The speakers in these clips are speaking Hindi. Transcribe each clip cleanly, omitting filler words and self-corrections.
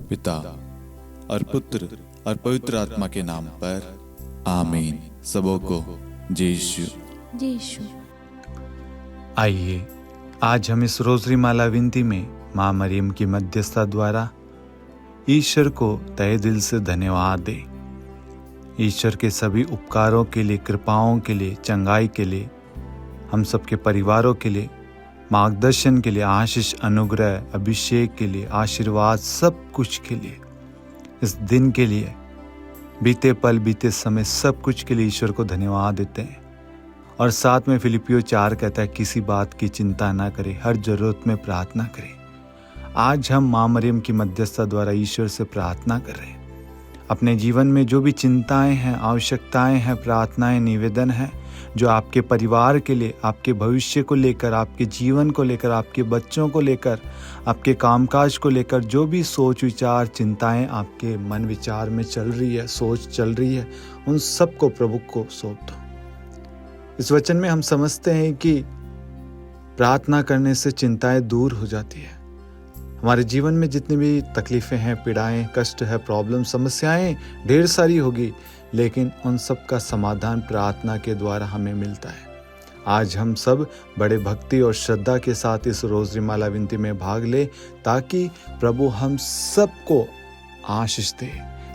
पिता और पुत्र और पवित्र आत्मा के नाम पर आमीन। सबों को जय यीशु। आइए आज हम इस रोजरी माला विनती में माँ मरियम की मध्यस्थता द्वारा ईश्वर को तहे दिल से धन्यवाद दें। ईश्वर के सभी उपकारों के लिए, कृपाओं के लिए, चंगाई के लिए, हम सबके परिवारों के लिए, मार्गदर्शन के लिए, आशीष, अनुग्रह, अभिषेक के लिए, आशीर्वाद, सब कुछ के लिए, इस दिन के लिए, बीते पल, बीते समय, सब कुछ के लिए ईश्वर को धन्यवाद देते हैं। और साथ में फिलिपियो 4 कहता है, किसी बात की चिंता ना करें, हर जरूरत में प्रार्थना करें। आज हम माँ मरियम की मध्यस्थता द्वारा ईश्वर से प्रार्थना कर रहे हैं। अपने जीवन में जो भी चिंताएं हैं, आवश्यकताएं हैं, प्रार्थनाएं, निवेदन हैं, जो आपके परिवार के लिए, आपके भविष्य को लेकर, आपके जीवन को लेकर, आपके बच्चों को लेकर, आपके कामकाज को लेकर, जो भी सोच विचार, चिंताएं आपके मन विचार में चल रही है, सोच चल रही है, उन सब को प्रभु को सौंप दो। इस वचन में हम समझते हैं कि प्रार्थना करने से चिंताएं दूर हो जाती है। हमारे जीवन में जितनी भी तकलीफें हैं, पीड़ाएं, कष्ट है, प्रॉब्लम, समस्याएं ढेर सारी होगी, लेकिन उन सब का समाधान प्रार्थना के द्वारा हमें मिलता है। आज हम सब बड़े भक्ति और श्रद्धा के साथ इस रोजरी माला विनती में भाग ले, ताकि प्रभु हम सबको आशीष दे,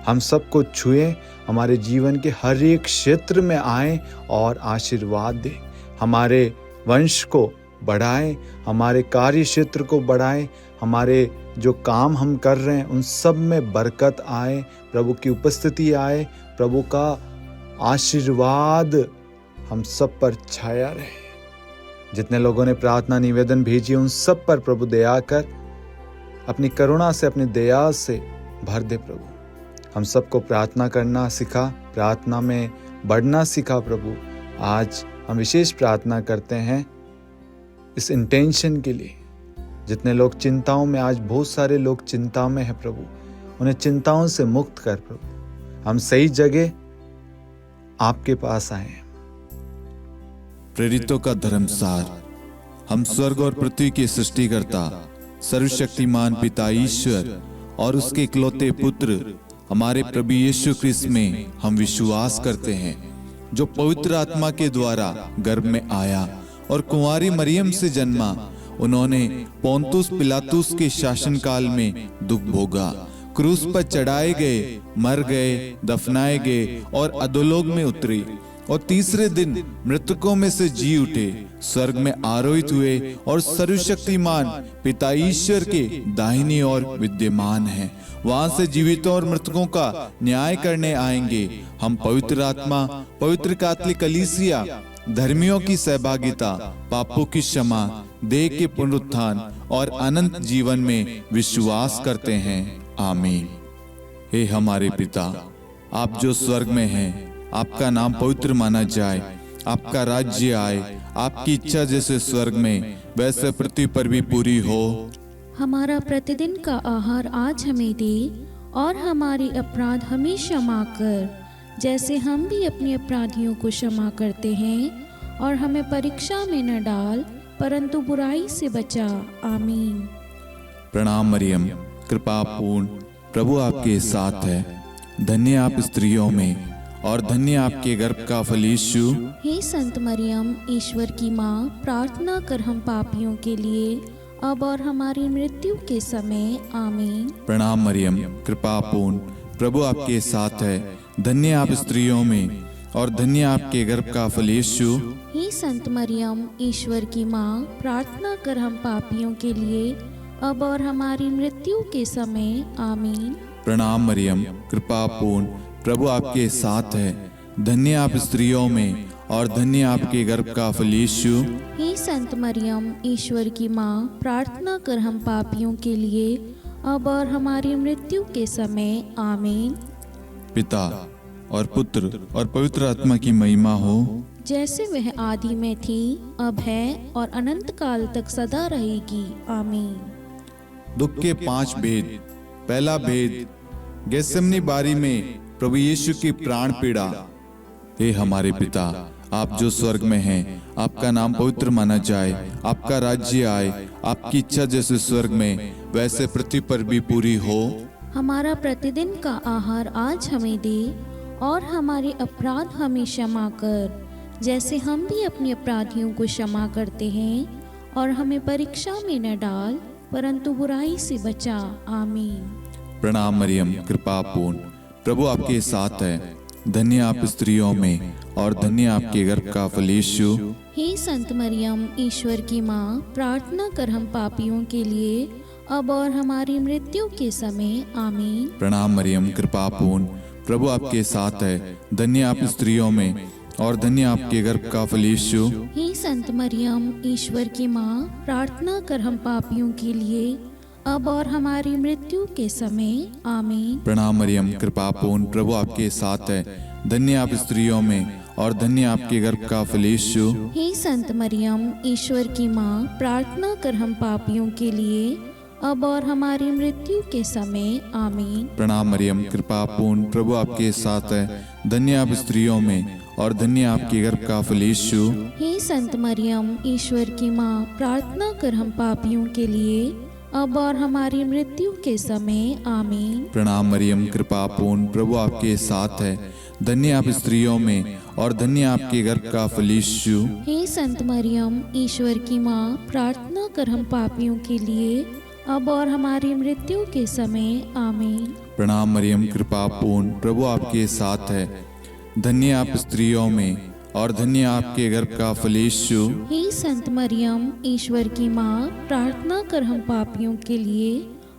हम सबको छुए, हमारे जीवन के हर एक क्षेत्र में आए और आशीर्वाद दे, हमारे वंश को बढ़ाए, हमारे कार्य क्षेत्र को बढ़ाए, हमारे जो काम हम कर रहे हैं उन सब में बरकत आए, प्रभु की उपस्थिति आए, प्रभु का आशीर्वाद हम सब पर छाया रहे। जितने लोगों ने प्रार्थना निवेदन भेजी उन सब पर प्रभु दया कर, अपनी करुणा से, अपनी दया से भर दे। प्रभु हम सबको प्रार्थना करना सिखा, प्रार्थना में बढ़ना सिखा। प्रभु आज हम विशेष प्रार्थना करते हैं इस इंटेंशन के लिए। जितने लोग चिंताओं में, आज बहुत सारे लोग चिंता में हैं प्रभु, उन्हें चिंताओं से मुक्त कर। प्रभु हम सही जगह आपके पास आए हैं। प्रेरितों का धर्मसार। हम स्वर्ग और पृथ्वी के सृष्टिकर्ता, सर्वशक्तिमान पिता ईश्वर और उसके इकलौते पुत्र हमारे प्रभु यीशु क्रिस्त में हम विश्वास करते हैं, जो पवित्र आत्मा के द्वारा गर्भ में आया और कुंवारी मरियम से जन्मा। उन्होंने पोंतुस पिलातुस के शासनकाल में दुख भोगा, क्रूस पर चढ़ाए गए, मर गए, दफनाए गए और अधोलोक में उतरे और तीसरे दिन मृतकों में से जी उठे, स्वर्ग में आरोहित हुए और सर्वशक्तिमान पिता ईश्वर के दाहिनी ओर विद्यमान हैं। वहां से जीवितों और मृतकों का न्याय करने आएंगे। हम पवित्र आत्मा, पवित्र कैथोलिक कलीसिया, धर्मियों की सहभागिता, पापों की क्षमा, देह के पुनरुत्थान और अनंत जीवन में विश्वास करते हैं। आमीन। हे हमारे पिता, आप जो स्वर्ग में हैं, आपका नाम पवित्र माना जाए, आपका राज्य आए, आपकी इच्छा जैसे स्वर्ग में वैसे पृथ्वी पर भी पूरी हो। हमारा प्रतिदिन का आहार आज हमें दे, और हमारे अपराध हमें क्षमा कर, जैसे हम भी अपने अपराधियों को क्षमा करते हैं, और हमें परीक्षा में न डाल, परंतु बुराई से बचा। आमीन। प्रणाम मरियम, कृपा पूर्ण, प्रभु आपके साथ है। धन्य आप स्त्रियों में और धन्य आपके गर्भ का फल यीशु। हे संत मरियम, ईश्वर की माँ, प्रार्थना कर हम पापियों के लिए, अब और हमारी मृत्यु के समय। आमीन। प्रणाम मरियम, कृपा पूर्ण, प्रभु आपके साथ है। धन्य आप स्त्रियों में और धन्य आपके गर्भ का फल यीशु। हे संत मरियम, ईश्वर की माँ, प्रार्थना कर हम पापियों के लिए, अब और हमारी मृत्यु के समय। आमीन। प्रणाम मरियम, कृपा पूर्ण, प्रभु आपके साथ है। धन्य आप स्त्रियों में और धन्य आपके गर्भ का फल यीशु। हे संत मरियम, ईश्वर की माँ, प्रार्थना कर हम पापियों के लिए, अब और हमारी मृत्यु के समय। आमीन। पिता और पुत्र और पवित्र आत्मा की महिमा हो, जैसे वह आदि में थी, अब है और अनंत काल तक सदा रहेगी। आमीन। दुख के 5 भेद। पहला भेद, गेत्सेमनी बारी में प्रभु यीशु की प्राण पीड़ा। हे हमारे पिता, आप जो स्वर्ग में हैं, आपका नाम पवित्र माना जाए, आपका राज्य आए, आपकी इच्छा जैसे स्वर्ग में वैसे पृथ्वी पर भी पूरी हो। हमारा प्रतिदिन का आहार आज हमें दे और हमारे अपराध हमें क्षमा कर, जैसे हम भी अपने अपराधियों को क्षमा करते हैं, और हमें परीक्षा में न डाल परंतु बुराई से बचा। आमीन। प्रणाम मरियम, कृपा पूर्ण, प्रभु आपके साथ है। धन्य आप स्त्रियों में और धन्य आपके गर्भ का फल यीशु। हे संत मरियम, ईश्वर की माँ, प्रार्थना कर हम पापियों के लिए अब और हमारी मृत्यु के समय। आमीन। प्रणाम मरियम, कृपा पूर्ण, प्रभु आपके साथ है। धन्य आप स्त्रियों में और धन्य आपके गर्भ का फल यीशु। हे संत मरियम, ईश्वर की माँ, प्रार्थना कर हम पापियों के लिए अब और हमारी मृत्यु के समय। आमीन। प्रणाम मरियम, कृपा पूर्ण, प्रभु आपके साथ है। धन्य आप स्त्रियों में और धन्य आपके गर्भ का फल यीशु। हे संत मरियम, ईश्वर की माँ, प्रार्थना कर हम पापियों के लिए अब और हमारी मृत्यु के समय। आमीन। प्रणाम मरियम, कृपा पूर्ण, प्रभु आपके साथ है। धन्य आप स्त्रियों में और धन्य आपके गर्भ का फल यीशु। हे संत मरियम, ईश्वर की माँ, प्रार्थना कर हम पापियों के लिए अब और हमारी मृत्यु के समय। आमीन। प्रणाम मरियम, कृपा पूर्ण, प्रभु आपके साथ है। धन्य आप स्त्रियों में और धन्य आपके गर्भ का फल यीशु। हे संत मरियम, ईश्वर की माँ, प्रार्थना कर हम पापियों के लिए अब और हमारी मृत्यु के समय। आमीन। प्रणाम मरियम, कृपा पूर्ण, प्रभु आपके साथ है। धन्य आप स्त्रियों में और धन्य आपके गर्भ का फल यीशु। हे संत मरियम, ईश्वर की माँ, प्रार्थना कर हम पापियों के लिए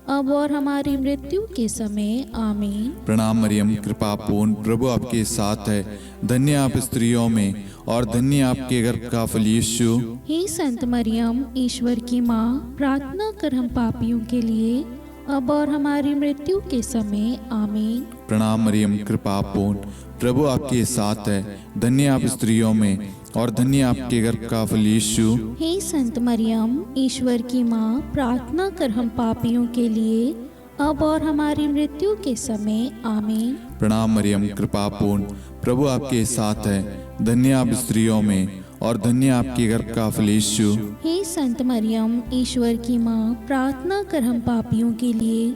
अब और हमारी मृत्यु के समय। आमीन। प्रणाम मरियम, कृपा पूर्ण, प्रभु आपके साथ है। धन्य आप स्त्रियों में और धन्य आपके गर्भ का फल यीशु। हे संत मरियम, ईश्वर की माँ, प्रार्थना कर हम पापियों के लिए अब और हमारी मृत्यु के समय। आमीन। प्रणाम मरियम, कृपा पूर्ण, प्रभु आपके साथ है। धन्य आप स्त्रियों में और धन्य आपके गर्भ का फल यीशु। हे संत मरियम, ईश्वर की माँ, प्रार्थना कर हम पापियों के लिए अब और हमारी मृत्यु के समय। आमीन। प्रणाम मरियम, कृपा पूर्ण, प्रभु आपके साथ है। धन्य आप स्त्रियों में और धन्य आपके गर्भ का फल यीशु। हे संत मरियम, ईश्वर की माँ, प्रार्थना कर हम पापियों के लिए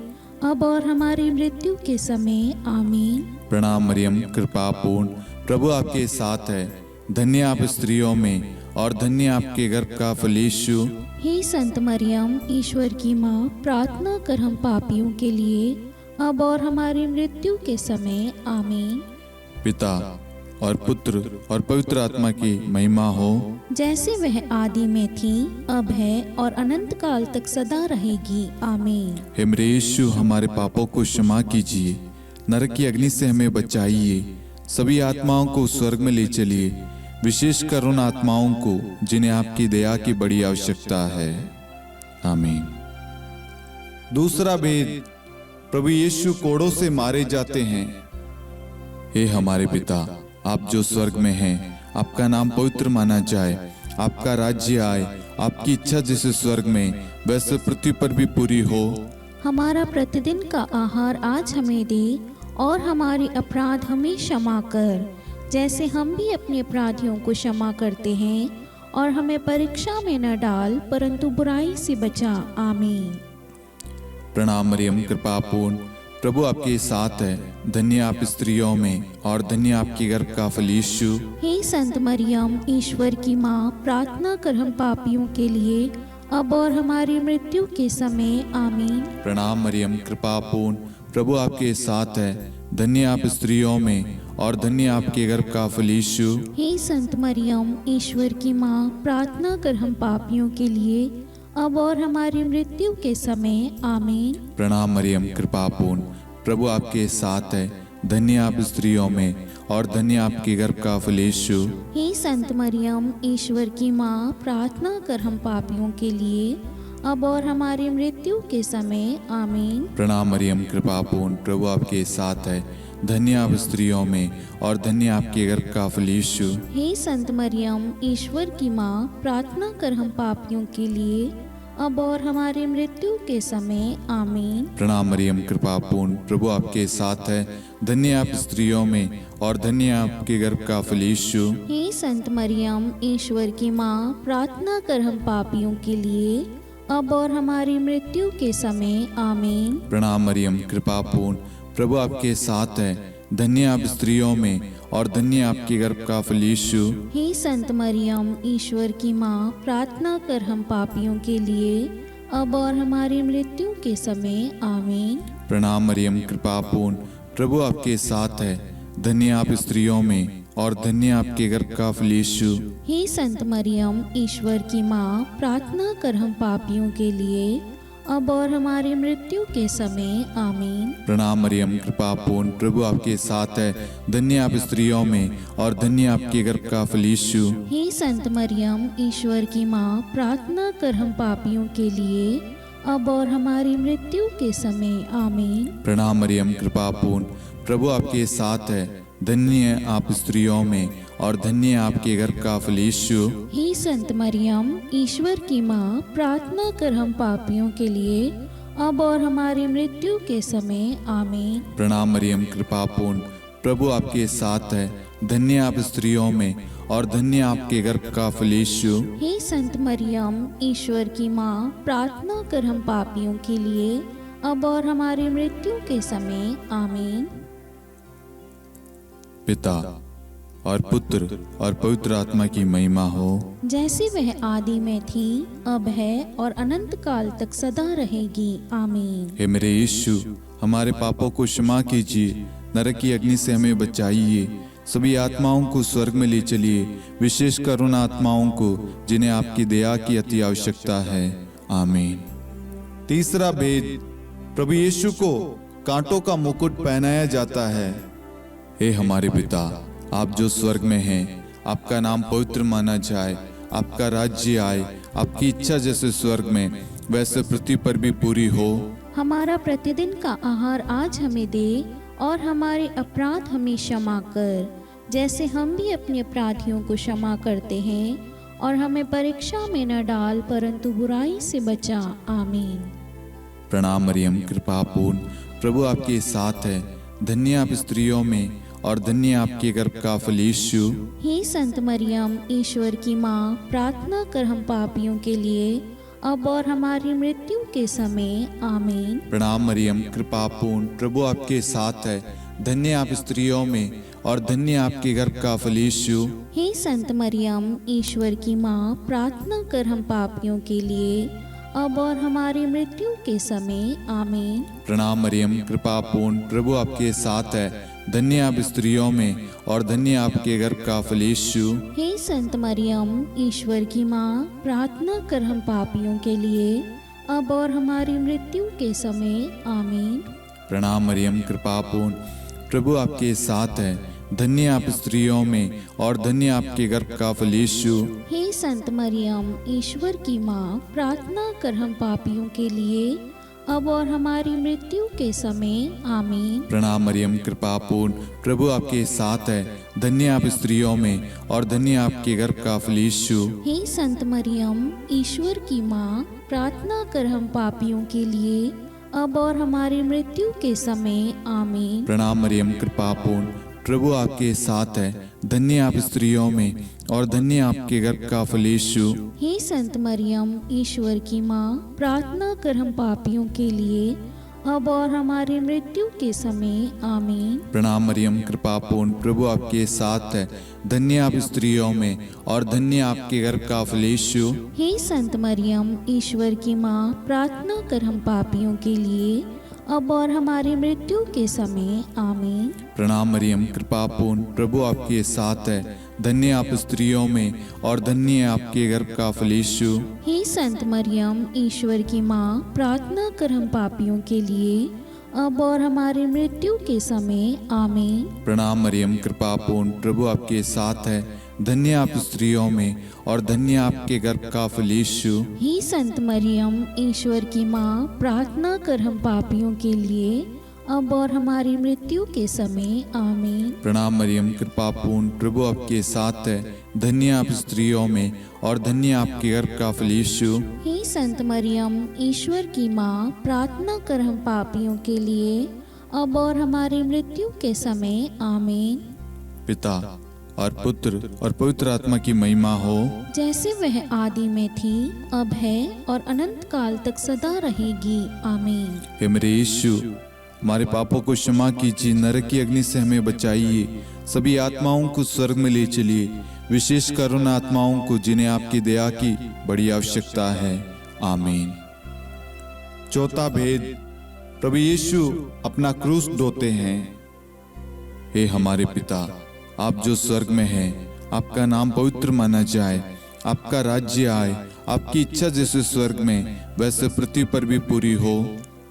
अब और हमारी मृत्यु के समय। आमीन। प्रणाम मरियम, कृपा पूर्ण, प्रभु आपके साथ है। धन्य आप स्त्रियों में और धन्य आपके गर्भ का फल यीशु। हे संत मरियम, ईश्वर की माँ, प्रार्थना कर हम पापियों के लिए अब और हमारी मृत्यु के समय। आमीन। पिता और पुत्र और पवित्र आत्मा की महिमा हो, जैसे वह आदि में थी, अब है और अनंत काल तक सदा रहेगी। आमीन। हे मेरे यीशु, हमारे पापों को क्षमा कीजिए, नरक की अग्नि से हमें बचाइए, सभी आत्माओं को स्वर्ग में ले चलिए, विशेषकर उन आत्माओं को जिन्हें आपकी दया की बड़ी आवश्यकता है। आमीन। दूसरा भेद, प्रभु यीशु कोड़ों से मारे जाते हैं। हे हमारे पिता, आप जो स्वर्ग में हैं, आपका नाम पवित्र माना जाए, आपका राज्य आए, आपकी इच्छा जैसे स्वर्ग में वैसे पृथ्वी पर भी पूरी हो। हमारा प्रतिदिन का आहार आज हमें दे और हमारे अपराध हमें क्षमा कर, जैसे हम भी अपने अपराधियों को क्षमा करते हैं, और हमें परीक्षा में न डाल परंतु बुराई से बचा। आमीन। प्रणाम मरियम, कृपा पूर्ण, प्रभु आपके साथ है। धन्य आप स्त्रियों में और धन्य आपके गर्भ का फल यीशु। हे संत मरियम, ईश्वर की माँ, प्रार्थना कर हम पापियों के लिए अब और हमारी मृत्यु के समय। आमीन। प्रणाम मरियम, कृपा पूर्ण, प्रभु आपके साथ है। धन्य आप स्त्रियों में और धन्य आपके गर्भ का फल यीशु। हे संत मरियम, ईश्वर की माँ, प्रार्थना कर हम पापियों के लिए अब और हमारी मृत्यु के समय। आमीन। प्रणाम मरियम, कृपा पूर्ण, प्रभु आपके साथ है। धन्य आप स्त्रियों में और धन्य आपके गर्भ का फल यीशु। हे संत मरियम, ईश्वर की माँ, प्रार्थना कर हम पापियों के लिए अब और हमारी मृत्यु के समय। आमीन। प्रणाम मरियम, कृपा पूर्ण, प्रभु आपके साथ है। धन्य आप स्त्रियों में और धन्य आपके गर्भ का फल यीशु। हे संत मरियम, ईश्वर की माँ, प्रार्थना कर हम पापियों के लिए अब और हमारी मृत्यु के समय। आमीन। प्रणाम मरियम, कृपा पूर्ण, प्रभु आपके साथ है। धन्य आप स्त्रियों में और धन्य आपके गर्भ का फल यीशु। हे संत मरियम, ईश्वर की माँ, प्रार्थना कर हम पापियों के लिए अब और हमारी मृत्यु के समय आमीन। प्रणाम मरियम, कृपा पूर्ण, प्रभु आपके साथ है। धन्य आप स्त्रियों में और धन्य आपके गर्भ का फल यीशु। हे संत मरियम, ईश्वर की माँ, प्रार्थना कर हम पापियों के लिए, अब और हमारी मृत्यु के समय आमीन। प्रणाम मरियम, कृपा पूर्ण, प्रभु आपके साथ है। धन्य आप स्त्रियों में और धन्य आपके गर्भ का फल यीशु। हे संत मरियम, ईश्वर की माँ, प्रार्थना कर हम पापियों के लिए, अब और हमारी मृत्यु के समय आमीन। प्रणाम मरियम, कृपा पूर्ण, प्रभु आपके साथ है। धन्य आप स्त्रियों में और धन्य आपके गर्भ का फल यीशु। हे संत मरियम, ईश्वर की माँ, प्रार्थना कर हम पापियों के लिए, अब और हमारी मृत्यु के समय आमीन। प्रणाम मरियम, कृपा पूर्ण, प्रभु आपके साथ है। धन्य आप स्त्रियों में और धन्य आपके गर्भ का फल यीशु। हे संत मरियम, ईश्वर की माँ, प्रार्थना कर हम पापियों के लिए, अब और हमारी मृत्यु के समय आमीन। प्रणाम मरियम, कृपा पूर्ण, प्रभु आपके साथ है। धन्य आप स्त्रियों में और धन्य आपके गर्भ का फल यीशु। हे संत मरियम, ईश्वर की माँ, प्रार्थना कर हम पापियों के लिए, अब और हमारी मृत्यु के समय आमीन। पिता और पुत्र और पवित्र आत्मा की महिमा हो, जैसे वह आदि में थी, अब है और अनंत काल तक सदा रहेगी आमीन। हे मेरे यीशु, हमारे पापों को क्षमा कीजिए, नरक की अग्नि से हमें बचाइए, सभी आत्माओं को स्वर्ग में ले चलिए, विशेषकर उन आत्माओं को जिन्हें आपकी दया की अति आवश्यकता है। आमीन। तीसरा भेद, प्रभु यीशु को कांटों का मुकुट पहनाया जाता है। हे हमारे पिता, आप जो स्वर्ग में हैं, आपका नाम पवित्र माना जाए, आपका राज्य आए, आपकी इच्छा जैसे स्वर्ग में वैसे पृथ्वी पर भी पूरी हो। हमारा प्रतिदिन का आहार आज हमें दे, और हमारे अपराध हमें क्षमा कर, जैसे हम भी अपने अपराधियों को क्षमा करते हैं, और हमें परीक्षा में न डाल, परंतु बुराई से बचा। आमीन। प्रणाम मरियम, कृपा पूर्ण, प्रभु आपके साथ है। धन्य आप स्त्रियों में और धन्य आपके गर्भ का फल यीशु। हे संत मरियम, ईश्वर की माँ, प्रार्थना कर हम पापियों के लिए, अब और हमारी मृत्यु के समय आमीन। प्रणाम मरियम, कृपा पूर्ण, प्रभु आपके साथ है। धन्य आप स्त्रियों में और धन्य आपके गर्भ का फल यीशु। हे संत मरियम, ईश्वर की माँ, प्रार्थना कर हम पापियों के लिए, अब और हमारी मृत्यु के समय आमीन। प्रणाम मरियम, कृपा पूर्ण, प्रभु आपके साथ है। धन्य आप स्त्रियों में और धन्य आपके गर्भ का फल यीशु। हे संत मरियम, ईश्वर की माँ, प्रार्थना कर हम पापियों के लिए, अब और हमारी मृत्यु के समय आमीन। प्रणाम मरियम, कृपा पूर्ण, प्रभु आपके साथ है। धन्य आप स्त्रियों में और धन्य आपके गर्भ का फल यीशु। हे संत मरियम, ईश्वर की माँ, प्रार्थना कर हम पापियों के लिए, अब और हमारी मृत्यु के समय आमीन। प्रणाम मरियम, कृपा पूर्ण, प्रभु आपके साथ है। धन्य आप स्त्रियों में और धन्य आपके गर्भ का फल यीशु। हे संत मरियम, ईश्वर की माँ, प्रार्थना कर हम पापियों के लिए, अब और हमारी मृत्यु के समय आमीन। प्रणाम मरियम, कृपा पूर्ण, प्रभु आपके साथ है। धन्य आप स्त्रियों में और धन्य आपके गर्भ का फल यीशु। हे संत मरियम, ईश्वर की माँ, प्रार्थना कर हम पापियों के लिए, अब और हमारी मृत्यु के समय आमीन। प्रणाम मरियम, कृपा पूर्ण, प्रभु आपके साथ है। धन्य आप स्त्रियों में और धन्य आपके गर्भ का फल यीशु। हे संत मरियम, ईश्वर की माँ, प्रार्थना कर हम पापियों के लिए, अब और हमारी मृत्यु के समय आमीन। प्रणाम मरियम, कृपा पूर्ण, प्रभु आपके साथ है। धन्य आप स्त्रियों में और धन्य आपके गर्भ का फल यीशु। हे संत मरियम, ईश्वर की माँ, प्रार्थना कर हम पापियों के लिए, अब और हमारी मृत्यु के समय आमीन। प्रणाम मरियम, कृपा पूर्ण, प्रभु आपके साथ है। धन्य आप स्त्रियों में और धन्य आपके गर्भ का फल यीशु। हे संत मरियम, ईश्वर की माँ, प्रार्थना कर हम पापियों के लिए, अब और हमारी मृत्यु के समय आमीन। प्रणाम मरियम, कृपा पूर्ण, प्रभु आपके साथ है। धन्य आप स्त्रियों में और धन्य आपके गर्भ का फल यीशु। हे संत मरियम, ईश्वर की माँ, प्रार्थना कर हम पापियों के लिए, अब और हमारी मृत्यु के समय आमीन। पिता और पुत्र और पवित्र आत्मा की महिमा हो, जैसे वह आदि में थी, अब है और अनंत काल तक सदा रहेगी। आमीन। हे मेरे यीशु, हमारे पापों को क्षमा कीजिए, नरक की अग्नि से हमें बचाइए, सभी आत्माओं को स्वर्ग में ले चलिए, विशेषकर उन आत्माओं को जिन्हें आपकी दया की बड़ी आवश्यकता है। आमीन। चौथा भेद, प्रभु यीशु अपना क्रूस ढोते हैं। हे हमारे पिता, आप जो स्वर्ग में हैं, आपका नाम पवित्र माना जाए, आपका राज्य आए, आपकी इच्छा जैसे स्वर्ग में वैसे पृथ्वी पर भी पूरी हो।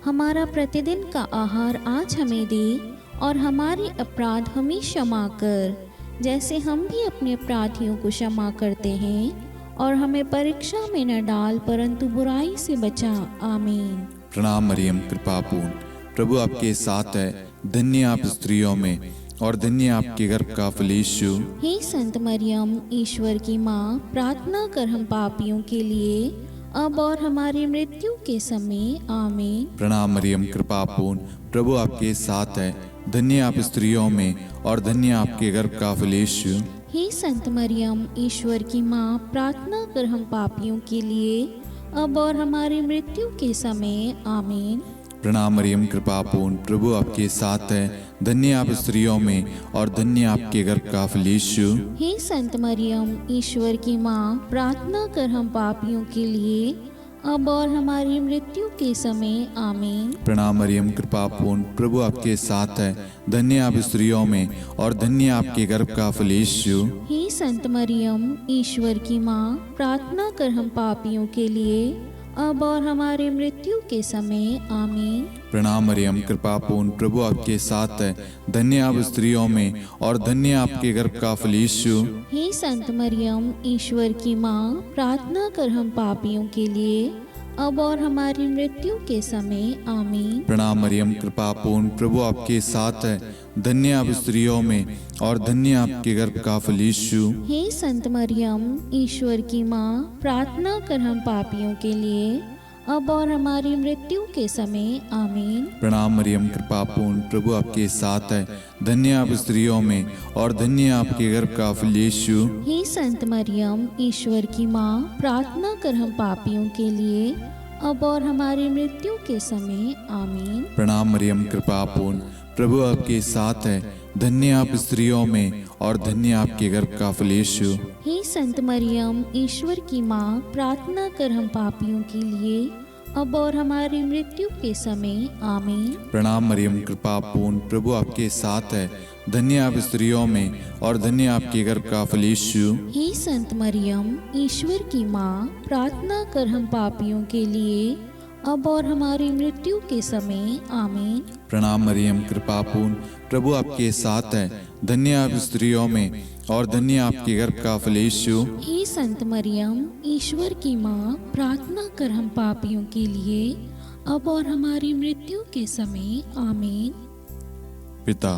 हमारा प्रतिदिन का आहार आज हमें दे, और हमारे अपराध हमें क्षमा कर, जैसे हम भी अपने अपराधियों को क्षमा करते हैं, और हमें परीक्षा में न डाल, परंतु बुराई से बचा। आमीन। प्रणाम मरियम, कृपापूर्ण, प्रभु आपके साथ है, धन्य आप स्त्रियों में और धन्य आपके गर्भ का फल यीशु। हे संत मरियम, ईश्वर की माँ, प्रार्थना कर हम पापियों के लिए, अब और हमारी मृत्यु के समय। आमीन। प्रणाम मरियम, कृपापूर्ण, प्रभु आपके साथ है, धन्य आप स्त्रियों में और धन्य आपके गर्भ का फल यीशु। हे संत मरियम, ईश्वर की माँ, प्रार्थना कर हम पापियों के लिए, अब और हमारी मृत्यु के समय। आमीन। प्रणाम मरियम, कृपापूर्ण, प्रभु आपके साथ है, धन्य आप स्त्रियों में और धन्य आपके गर्भ का फल यीशु। हे संत मरियम, ईश्वर की माँ, प्रार्थना कर हम पापियों के लिए, अब और हमारी मृत्यु के समय। आमीन। प्रणाम मरियम, कृपापूर्ण, प्रभु आपके साथ है, धन्य आप स्त्रियों में और धन्य आपके गर्भ का फल यीशु। हे संत मरियम, ईश्वर की माँ, प्रार्थना कर हम पापियों के लिए, अब और हमारी मृत्यु के समय। आमीन। प्रणाम मरियम, कृपापूर्ण, प्रभु आपके साथ है, धन्य आप स्त्रियों में और धन्य आपके गर्भ का फल यीशु। हे संत मरियम, ईश्वर की माँ, प्रार्थना कर हम पापियों के लिए, अब और हमारी मृत्यु के समय। आमीन। प्रणाम मरियम, कृपापूर्ण, प्रभु आपके साथ है, धन्य आप स्त्रियों में और धन्य आपके गर्भ का फल यीशु। हे संत मरियम, ईश्वर की माँ, प्रार्थना कर हम पापियों के लिए, अब और हमारी मृत्यु के समय। आमीन। प्रणाम मरियम, कृपापूर्ण, प्रभु आपके साथ है, धन्य आप स्त्रियों में और धन्य आपके गर्भ का फल यीशु। हे संत मरियम, ईश्वर की माँ, प्रार्थना कर हम पापियों के लिए, अब और हमारी मृत्यु के समय। आमीन। प्रणाम मरियम, कृपापूर्ण, प्रभु आपके साथ है, धन्य आप स्त्रियों में और धन्य आपके गर्भ का फल यीशु। हे संत मरियम, ईश्वर की माँ, प्रार्थना कर हम पापियों के लिए, अब और हमारी मृत्यु के समय। आमीन। प्रणाम मरियम, कृपापूर्ण, प्रभु आपके साथ है, धन्य आप स्त्रियों में और धन्य आपके गर्भ का फल यीशु। हे संत मरियम, ईश्वर की माँ, प्रार्थना कर हम पापियों के लिए, अब और हमारी मृत्यु के समय। आमीन। प्रणाम मरियम, कृपापूर्ण, प्रभु आपके साथ है, धन्य आप स्त्रियों में और धन्य आपके गर्भ का फल यीशु। हे संत मरियम, ईश्वर की माँ, प्रार्थना कर हम पापियों के लिए, अब और हमारी मृत्यु के समय। आमीन। पिता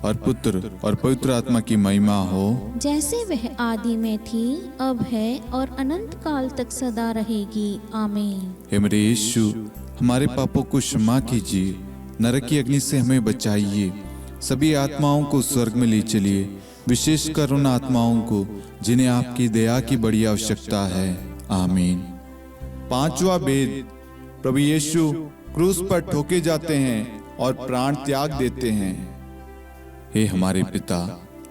और पुत्र और पवित्र आत्मा की महिमा हो, जैसे वह आदि में थी, अब है और अनंत काल तक सदा रहेगी। आमीन। हे मेरे यीशु, हमारे पापों को क्षमा कीजिए, नरक की अग्नि से हमें बचाइए, सभी आत्माओं को स्वर्ग में ले चलिए, विशेषकर उन आत्माओं को जिन्हें आपकी दया की बड़ी आवश्यकता है। आमीन। पांचवा भेद, प्रभु यीशु क्रूस पर ठोके जाते हैं और प्राण त्याग देते हैं। हे हमारे पिता,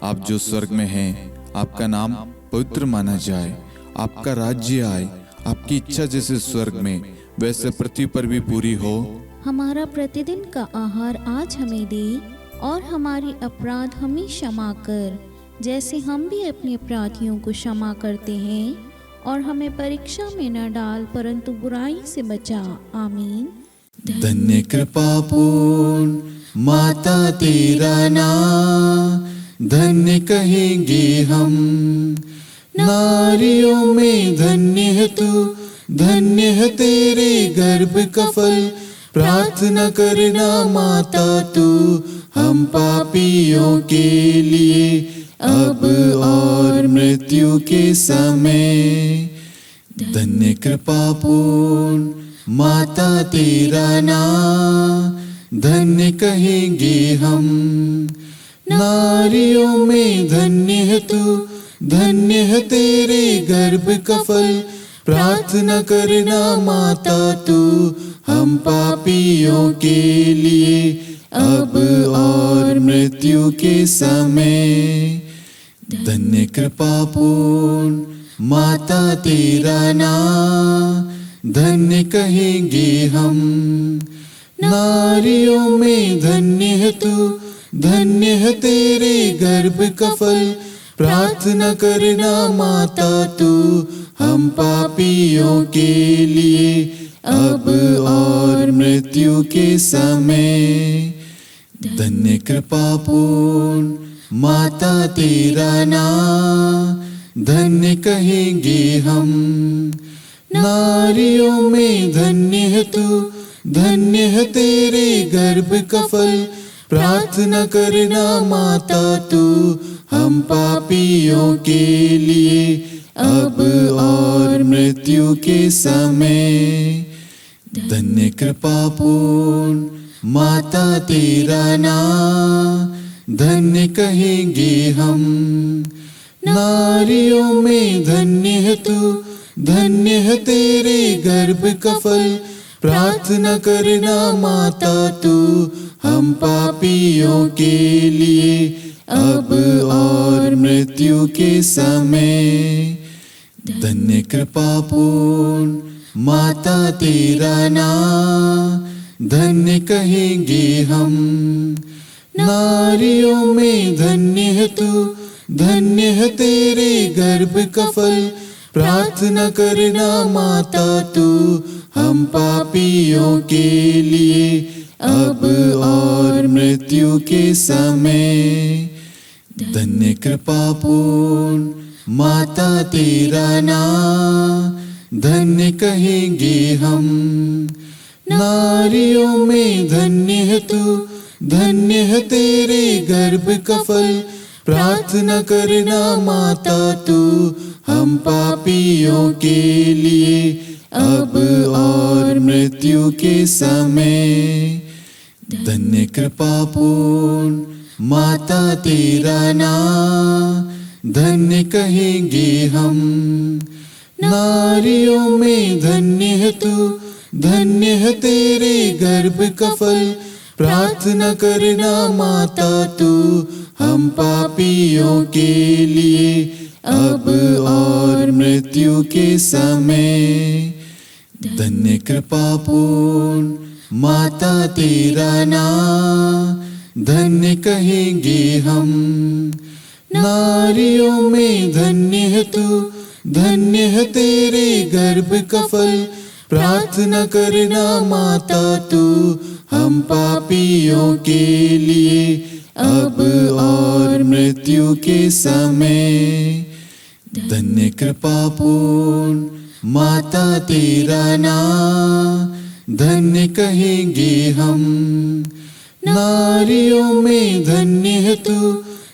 आप जो स्वर्ग में हैं, आपका नाम पवित्र माना जाए, आपका राज्य आए, आपकी इच्छा जैसे स्वर्ग में वैसे पृथ्वी पर भी पूरी हो। हमारा प्रतिदिन का आहार आज हमें दे, और हमारे अपराध हमें क्षमा कर, जैसे हम भी अपने अपराधियों को क्षमा करते हैं, और हमें परीक्षा में न डाल, परंतु बुराई से बचा। आमीन। धन्य कृपापूर्ण माता तेरा नाम, धन्य कहेंगे हम, नारियों में धन्य है तू, धन्य है तेरे गर्भ का फल, प्रार्थना करना माता तू हम पापियों के लिए, अब और मृत्यु के समय। धन्य कृपापूर्ण माता तेरा नाम, धन्य कहेंगे हम, नारियों में धन्य है तू, धन्य है तेरे गर्भ का फल। प्रार्थना करना माता तू हम पापियों के लिए, अब और मृत्यु के समय। धन्य कृपा पूर्ण माता तेरा नाम, धन्य कहेंगे हम। नारियों में धन्य है तू, धन्य है तेरे गर्भ का फल। प्रार्थना करना माता तू हम पापियों के लिए, अब और मृत्यु के समय। धन्य कृपा पूर्ण माता तेरा नाम, धन्य कहेंगे हम। नारियों में धन्य है तू, धन्य है तेरे गर्भ का फल। प्रार्थना करना माता तू हम पापियों के लिए, अब और मृत्यु के समय। धन्य कृपा पूर्ण माता तेरा नाम, धन्य कहेंगे हम। नारियों में धन्य है तू, धन्य है तेरे गर्भ का फल। प्रार्थना करना माता तू हम पापियों के लिए, अब और मृत्यु के समय। धन्य कृपा पूर्ण माता तेरा नाम, धन्य कहेंगे हम। नारियों में धन्य है तू, धन्य है तेरे गर्भ का फल। प्रार्थना करना माता तू हम पापियों के लिए, अब और मृत्यु के समय। धन्य कृपा पूर्ण माता तेरा नाम, धन्य कहेंगे हम। नारियों में धन्य है तू, धन्य है तेरे गर्भ का फल। प्रार्थना करना माता तू हम पापियों के लिए, अब और मृत्यु के समय। धन्य कृपा पूर्ण माता तेरा नाम, धन्य कहेंगे हम। नारियों में धन्य है तू, धन्य है तेरे गर्भ का फल। प्रार्थना करना माता तू हम पापियों के लिए, अब और मृत्यु के समय। धन्य कृपा पूर्ण माता तेरा नाम, धन्य कहेंगे हम। नारियों में धन्य है तू, धन्य है तेरे गर्भ का फल। प्रार्थना करना माता तू हम पापियों के लिए, अब और मृत्यु के समय। धन्य कृपा पूर्ण माता तेरा नाम, धन्य कहेंगे हम। नारियों में धन्य है तू,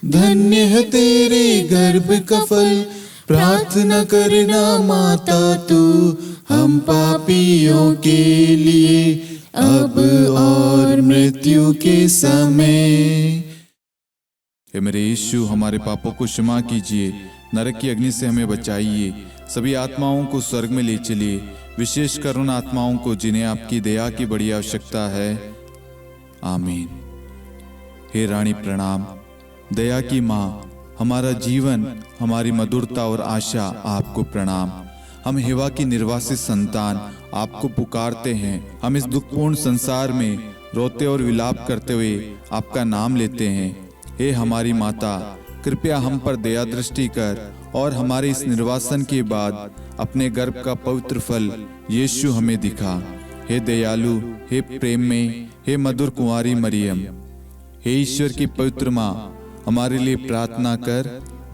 धन्य है तेरे गर्भ का फल। प्रार्थना करना माता तू हम पापियों के लिए, अब और मृत्यु के समय। हे मेरे यीशु, हमारे पापों को क्षमा कीजिए, नरक की अग्नि से हमें बचाइए, सभी आत्माओं को स्वर्ग में ले चलिए, विशेषकर उन आत्माओं को जिन्हें आपकी दया की बड़ी आवश्यकता है। आमीन। हे रानी प्रणाम, दया की माँ, हमारा जीवन, हमारी मधुरता और आशा आपको प्रणाम। हम हेवा की निर्वासित संतान आपको पुकारते हैं। हम इस दुखपूर्ण संसार में रोते और विलाप करते हुए आपका नाम लेते हैं। हे हमारी माता, कृपया हम पर दया दृष्टि कर और हमारे इस निर्वासन के बाद अपने गर्भ का पवित्र फल यीशु हमें दिखा। हे दयालु, हे प्रेम में, हे मधुर कुंवारी मरियम, हे ईश्वर की पवित्र माँ, हमारे लिए प्रार्थना कर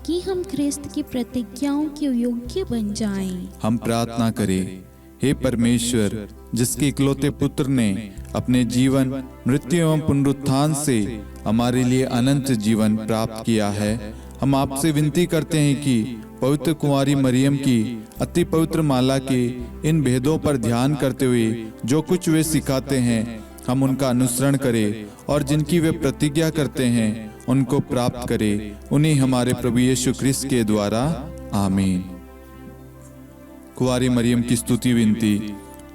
कि हम ख्रिस्त की प्रतिज्ञाओं के योग्य बन जाएं। हम प्रार्थना करें। हे परमेश्वर, जिसके इकलौते पुत्र ने अपने जीवन, मृत्यु एवं पुनरुत्थान से हमारे लिए अनंत जीवन प्राप्त किया है, हम आपसे विनती करते हैं कि पवित्र कुंवारी मरियम की अति पवित्र माला के इन भेदों पर ध्यान करते हुए जो कुछ वे सिखाते हैं, हम उनका अनुसरण करें और जिनकी वे प्रतिज्ञा करते हैं उनको प्राप्त करे, उन्हीं हमारे प्रभु यीशु ख्रिस्त के द्वारा। आमीन। कुंवारी मरियम की स्तुति विनती।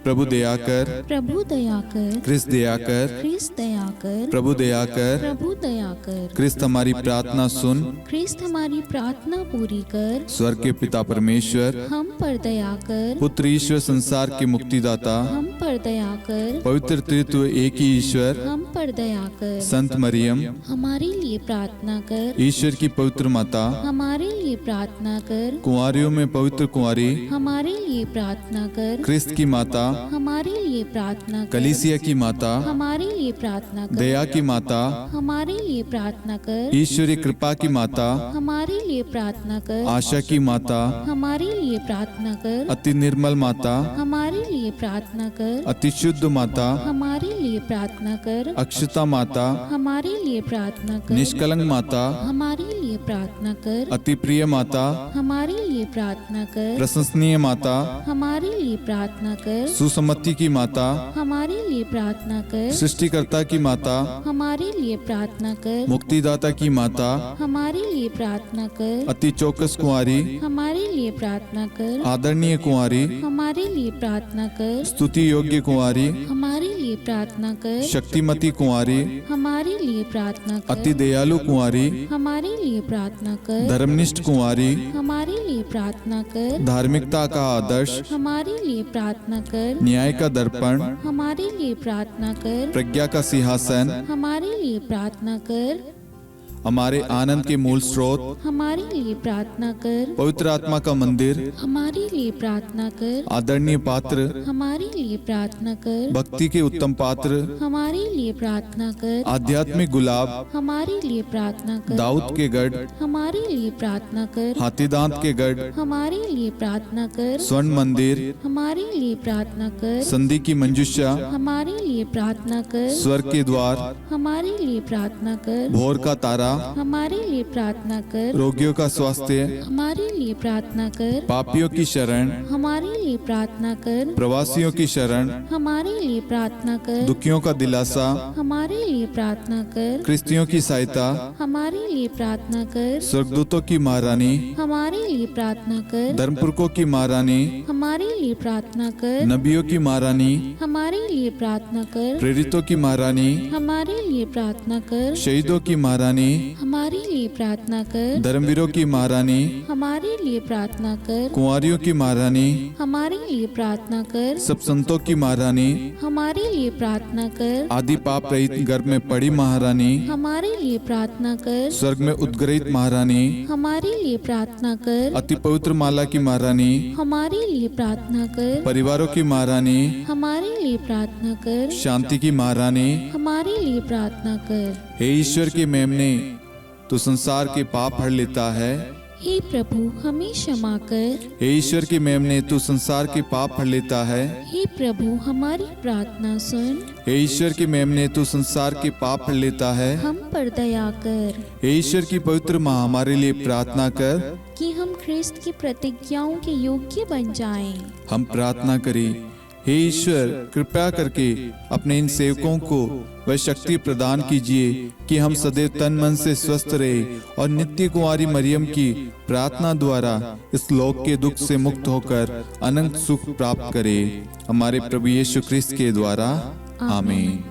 प्रभु दया कर, प्रभु दया कर, ख्रिस्त दया कर, ख्रिस्त दया कर, प्रभु दया कर, प्रभु दया कर, ख्रिस्त हमारी प्रार्थना सुन। ख्रिस्त हमारी प्रार्थना पूरी कर, स्वर्ग के पिता परमेश्वर, हम पर दया कर, पुत्र ईश्वर संसार के मुक्तिदाता, हम पर दया कर, पवित्र त्रित्व एक ही ईश्वर, हम पर दया कर, संत मरियम, हमारे लिए प्रार्थना कर, ईश्वर की पवित्र माता, हमारे लिए प्रार्थना कर, कुंवारियों में पवित्र कुंवारी, हमारे लिए प्रार्थना कर, ख्रिस्त की माता, हमारे लिए प्रार्थना कर, कलीसिया की माता, हमारे लिए प्रार्थना कर, दया की माता, हमारे लिए प्रार्थना कर, ईश्वरी कृपा की माता, हमारे लिए प्रार्थना कर, आशा की माता, हमारे लिए प्रार्थना कर, अति निर्मल माता, हमारे लिए प्रार्थना कर, अति शुद्ध माता, हमारे लिए प्रार्थना कर, अक्षता माता, हमारे लिए प्रार्थना कर, निष्कलंक माता, हमारे लिए प्रार्थना कर, अति प्रिय माता, हमारे लिए प्रार्थना कर, प्रशंसनीय माता, हमारे लिए प्रार्थना कर, सुसम्मति की माता, हमारे लिए प्रार्थना कर, सृष्टिकर्ता की माता, हमारे लिए प्रार्थना कर, मुक्तिदाता की माता, हमारे लिए प्रार्थना कर, अति चौकस कुंवारी, हमारे लिए प्रार्थना कर, आदरणीय कुंवारी, हमारे लिए प्रार्थना कर, स्तुति योग्य कुंवारी, हमारे लिए प्रार्थना कर, शक्तिमती कुंवारी, हमारे लिए प्रार्थना कर, अति दयालु कुंवारी, हमारे लिए प्रार्थना कर, धर्मनिष्ठ कुंवारी, हमारे लिए प्रार्थना कर, धार्मिकता का आदर्श, हमारे लिए प्रार्थना कर, न्याय का दर्पण, हमारे लिए प्रार्थना कर, प्रज्ञा का सिंहासन, हमारे लिए प्रार्थना कर, हमारे आनंद के मूल स्रोत, हमारे लिए प्रार्थना कर, पवित्र आत्मा का मंदिर, हमारे लिए प्रार्थना कर, आदरणीय पात्र, हमारे लिए प्रार्थना कर, भक्ति के उत्तम पात्र, हमारे लिए प्रार्थना कर, आध्यात्मिक गुलाब, हमारे लिए प्रार्थना कर, दाऊद के गढ़, हमारे लिए प्रार्थना कर, हाथीदांत के गढ़, हमारे लिए प्रार्थना कर, स्वर्ण मंदिर, हमारे लिए प्रार्थना कर, संधि की मंजुषा, हमारे लिए प्रार्थना कर, स्वर्ग के द्वार, हमारे लिए प्रार्थना कर, भोर का तारा, हमारे लिए प्रार्थना कर, रोगियों का स्वास्थ्य, हमारे लिए प्रार्थना कर, पापियों की शरण, हमारे लिए प्रार्थना कर, प्रवासियों की शरण, हमारे लिए प्रार्थना कर, दुखियों का दिलासा, हमारे लिए प्रार्थना कर, क्रिस्तियों की सहायता, हमारे लिए प्रार्थना कर, स्वर्गदूतों की महारानी, हमारे लिए प्रार्थना कर, धर्मपुरखों की महारानी, हमारे लिए प्रार्थना कर, नबियों की महारानी, हमारे लिए प्रार्थना कर, प्रेरितों की महारानी, हमारे लिए प्रार्थना कर, शहीदों की महारानी, हमारे लिए प्रार्थना कर, धर्मवीरों की महारानी, हमारे लिए प्रार्थना कर, कुंवारियों की महारानी, हमारे लिए प्रार्थना कर, सब संतों की महारानी, हमारे लिए प्रार्थना कर, आदि पाप रहित गर्भ में पड़ी महारानी, हमारे लिए प्रार्थना कर, स्वर्ग में उद्गृहित महारानी, हमारे लिए प्रार्थना कर, अति पवित्र माला की महारानी, हमारे लिए प्रार्थना कर, परिवारों की महारानी, हमारे लिए प्रार्थना कर, शांति की महारानी, हमारे लिए प्रार्थना कर। हे ईश्वर के मेमने, तो संसार के पाप हर लेता है। हे प्रभु हमें क्षमा कर। हे ईश्वर के मेमने, तू संसार के पाप हर लेता है। हे प्रभु हमारी प्रार्थना सुन। हे ईश्वर के मेमने, तू संसार के पाप हर लेता है। हम पर दया कर हे ईश्वर की पवित्र माँ, हमारे लिए प्रार्थना कर। कि हम ख्रिस्त की प्रतिज्ञाओं के योग्य बन जाएं। हम प्रार्थना करें, हे ईश्वर कृपया करके अपने इन सेवकों को वह शक्ति प्रदान कीजिए कि हम सदैव तन मन से स्वस्थ रहे और नित्य कुंवारी मरियम की प्रार्थना द्वारा इस लोक के दुख से मुक्त होकर अनंत सुख प्राप्त करें। हमारे प्रभु यीशु ख्रिस्त के द्वारा आमीन।